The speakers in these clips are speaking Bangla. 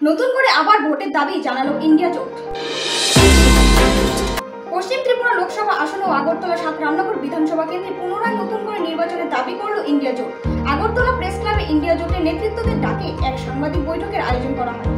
নতুন করে আবার ভোটের দাবি জানালো ইন্ডিয়া জোট। পশ্চিম ত্রিপুরা লোকসভা আসন ও আগরতলা ৭ রামনগর বিধানসভা কেন্দ্রে পুনরায় নতুন করে নির্বাচনের দাবি করল ইন্ডিয়া জোট। আগরতলা প্রেস ক্লাবে ইন্ডিয়া জোটের নেতৃত্বদের ডাকে এক সাংবাদিক বৈঠকের আয়োজন করা হয়।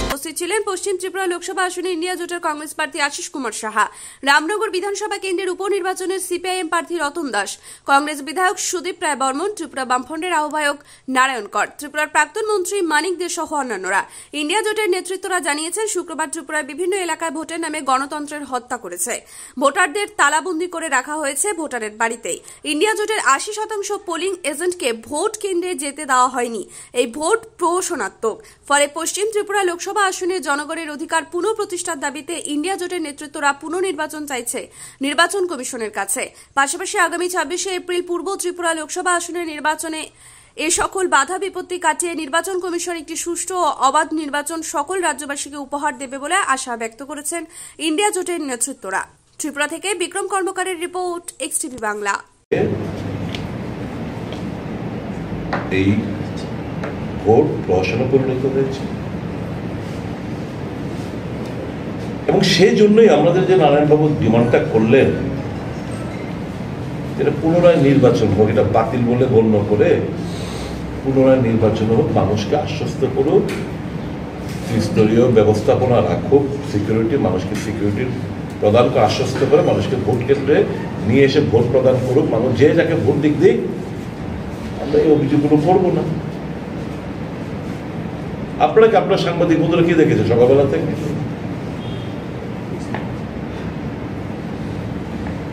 উপস্থিত ছিলেন পশ্চিম ত্রিপুরা লোকসভা আসনে ইন্ডিয়া জোটের কংগ্রেস প্রার্থী আশিস কুমার সাহা, রামনগর বিধানসভা কেন্দ্রের উপনির্বাচনের সিপিআইএম প্রার্থী রতন দাস, কংগ্রেস বিধায়ক সুদীপ রায় বর্মন, ত্রিপুরা বামফ্রন্টের আহ্বায়ক নারায়ণ কর, ত্রিপুরার প্রাক্তন মন্ত্রী মানিক দে সহ অন্যান্যরা। ইন্ডিয়া জোটের নেতৃত্বরা জানিয়েছেন, শুক্রবার ত্রিপুরার বিভিন্ন এলাকায় ভোটের নামে গণতন্ত্রের হত্যা করেছে। ভোটারদের তালাবন্দি করে রাখা হয়েছে ভোটারের বাড়িতেই। ইন্ডিয়া জোটের ৮০% পোলিং এজেন্টকে ভোট কেন্দ্রে যেতে দেওয়া হয়নি। এই ভোট প্রহসনাত্মক। ফলে পশ্চিম ত্রিপুরা লোকসভা আসনে জনগণের অধিকার পুনঃপ্রতিষ্ঠার দাবিতে ইন্ডিয়া জোটের নেতৃত্বরা পুনর্নির্বাচন চাইছে নির্বাচন কমিশনের কাছে। পাশাপাশি আগামী ২৬শে এপ্রিল পূর্ব ত্রিপুরা লোকসভা আসনের নির্বাচনে এ সকল বাধা বিপত্তি কাটিয়ে নির্বাচন কমিশন একটি সুষ্ঠু ও অবাধ নির্বাচন সকল রাজ্যবাসীকে উপহার দেবে বলে আশা ব্যক্ত করেছেন ইন্ডিয়া জোটের নেতৃত্বরা। ত্রিপুরা থেকে বিক্রম কর্মকারের রিপোর্ট, এক্সটিভি বাংলা। এই ভোট প্রহসনে পরিণত হয়েছে এবং সেই জন্যই আমাদের যে নারায়ণবাবু ডিমান্ডটা করলেন, এটা পুনরায় নির্বাচন হোক, এটা বাতিল বলে গণ্য করে পুনরায় নির্বাচন হোক, মানুষকে আশ্বস্ত করুক, ত্রিস্তরীয় ব্যবস্থাপনা রাখুক, সিকিউরিটি, মানুষকে সিকিউরিটি প্রদান করে আশ্বস্ত করে মানুষকে ভোট কেন্দ্রে নিয়ে এসে ভোট প্রদান করুক। মানুষ যে যাকে ভোট দিক দিক, আমরা এই অভিযোগগুলো করবো না। আপনাকে আপনার সাংবাদিক বন্ধুরা কি দেখেছে সকালবেলা থেকে?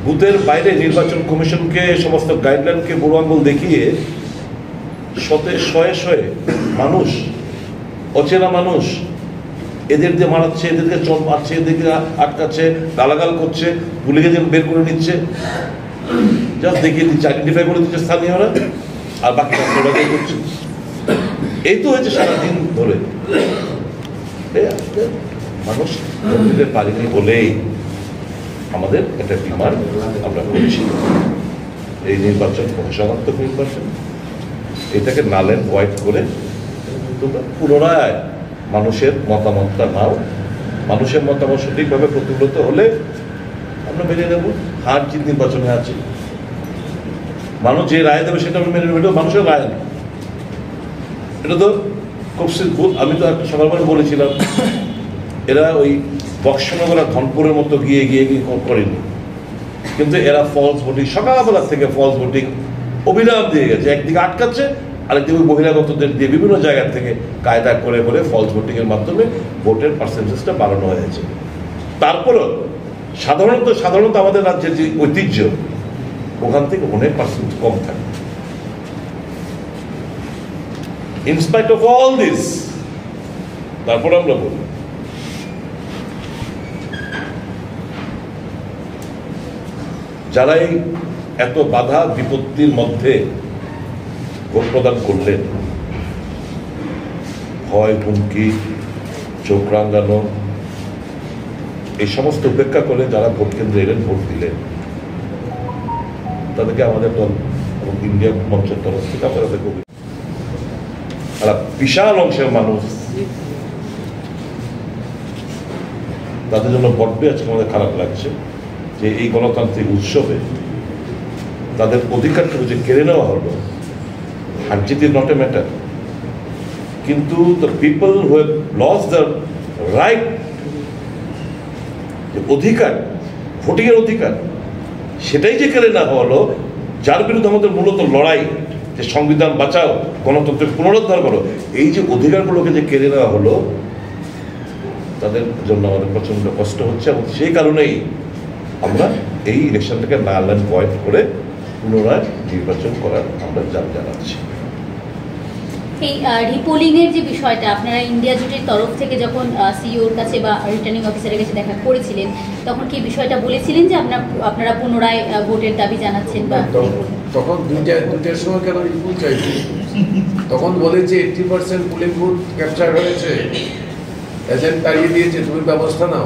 বুথের বাইরে নির্বাচন কমিশনকে সমস্ত গাইডলাইনকে বুড়ো আঙ্গুল দেখিয়ে শয়ে শয়ে মানুষ, অচেনা মানুষ, এদের দিয়ে মারাচ্ছে, এদেরকে চল মারছে, এদেরকে আটকাচ্ছে, গালাগাল করছে, পুলিশকে যেন বের করে নিচ্ছে, জাস্ট দেখিয়ে দিচ্ছে, আইডেন্টিফাই করে দিচ্ছে স্থানীয়রা, আর বাকি রাষ্ট্রবাদী করছে। এই তো হয়েছে সারাদিন ধরে। মানুষ দিতে পারিনি বলেই আমাদের একটা ডিমান্ড আমরা করছি, এই নির্বাচন প্রহসনাত্মক নির্বাচন, এটাকে নাল অ্যান্ড হোয়াইট করে তোমরা পুনরায় মানুষের মতামতটা নাও। মানুষের মতামত সঠিকভাবে প্রতিফলিত হলে আমরা মেনে নেব। হার জিত নির্বাচনে আছে, মানুষ যে রায় দেবে সেটা আমরা মেনে নেব, এটা মানুষের রায় না। এটা তো খুব সিম্পল। আমি তো একটা সকালবেলা বলেছিলাম, এরা ওই বক্সনগর ধনপুরের মতো গিয়ে গিয়ে করেনি, কিন্তু এরা ফলস ভোটিং, সকালবেলা থেকে ফলস ভোটিং অভিনব দিয়ে গেছে। একদিকে আটকাচ্ছে, আরেকদিকে বহিরাগতদের দিয়ে বিভিন্ন জায়গা থেকে কায়দা করে করে ফলস ভোটিং এর মাধ্যমে ভোটের পার্সেন্টেজটা বাড়ানো হয়েছে। তারপরেও সাধারণত আমাদের রাজ্যের যে ঐতিহ্য, ওখান থেকে অনেক পার্সেন্ট কম থাকে। ইনস্পাইট অফ অল দিস, তারপর আমরা বলি যারা এই এত বাধা বিপত্তির মধ্যে ভোট প্রদান করলেন, ভয়, হুমকি, চোখ রাঙানো, এই সমস্ত উপেক্ষা করে যারা ভোট কেন্দ্রে এলেন, ভোট দিলেন, তাদেরকে আমাদের দল এবং ইন্ডিয়া মঞ্চের তরফ থেকে আমরা তাদেরকে একটা বিশাল অংশের মানুষ, তাদের জন্য বড্ড আজকে আমাদের খারাপ লাগছে যে এই গণতান্ত্রিক উৎসবে তাদের অধিকারটুকু যে কেড়ে নেওয়া হলো। আর জিত ইজ নট এ ম্যাটার, কিন্তু the people who have lost the right, যে অধিকার, ভোটিংয়ের অধিকার, সেটাই যে কেড়ে নেওয়া হলো, যার বিরুদ্ধে আমাদের মূলত লড়াই, যে সংবিধান বাঁচাও, গণতন্ত্রের পুনরুদ্ধার করো, এই যে অধিকারগুলোকে যে কেড়ে নেওয়া হলো, তাদের জন্য আমাদের প্রচন্ড কষ্ট হচ্ছে। এবং সেই কারণেই আমরা এই ইলেকশনটাকে নাল অ্যান্ড হোয়াইট করে পুনরায় নির্বাচন করার আমরা জানাচ্ছি। এই রিপোলিং এর যে বিষয়টা, আপনারা ইন্ডিয়া জোটের তরফ থেকে যখন সিইওর কাছে বা রিটার্নিং অফিসারের কাছে দেখা করেছিলেন, তখন কি বিষয়টা বলেছিলেন যে আপনারা পুনরায় ভোটের দাবি জানাচ্ছেন? বা তখন দুইটার সময় কেন রিপোর্ট চাইছি, তখন বলেছে 80% পুলিং বুথ ক্যাপচার হয়েছে, এজেন্ট তাড়িয়ে দিয়েছে, তুমি ব্যবস্থা নাও।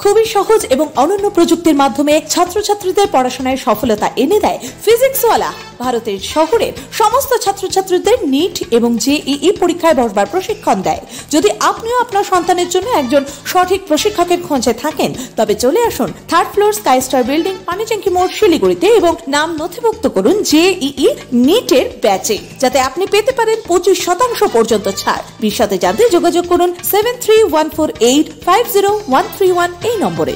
খুবই সহজ এবং অনন্য প্রযুক্তির মাধ্যমে ছাত্রছাত্রীদের পড়াশোনায় সফলতা এনে দেয় ফিজিক্সওয়ালা। ভারতের শহরের সমস্ত ছাত্রছাত্রীদের নিট এবং জেইই পরীক্ষায় বসবার প্রশিক্ষণ দেয়। যদি আপনিও আপনার সন্তানের জন্য একজন সঠিক প্রশিক্ষকের খোঁজে থাকেন, তবে চলে আসুন 3rd floor sky star building, Panitanki মোড়, শিলিগুড়িতে এবং নাম নথিভুক্ত করুন জেইই নিটের ব্যাচে, যাতে আপনি পেতে পারেন 25% পর্যন্ত ছাড়। বিশদে জানতে যোগাযোগ করুন 7314850131 এই নম্বরে।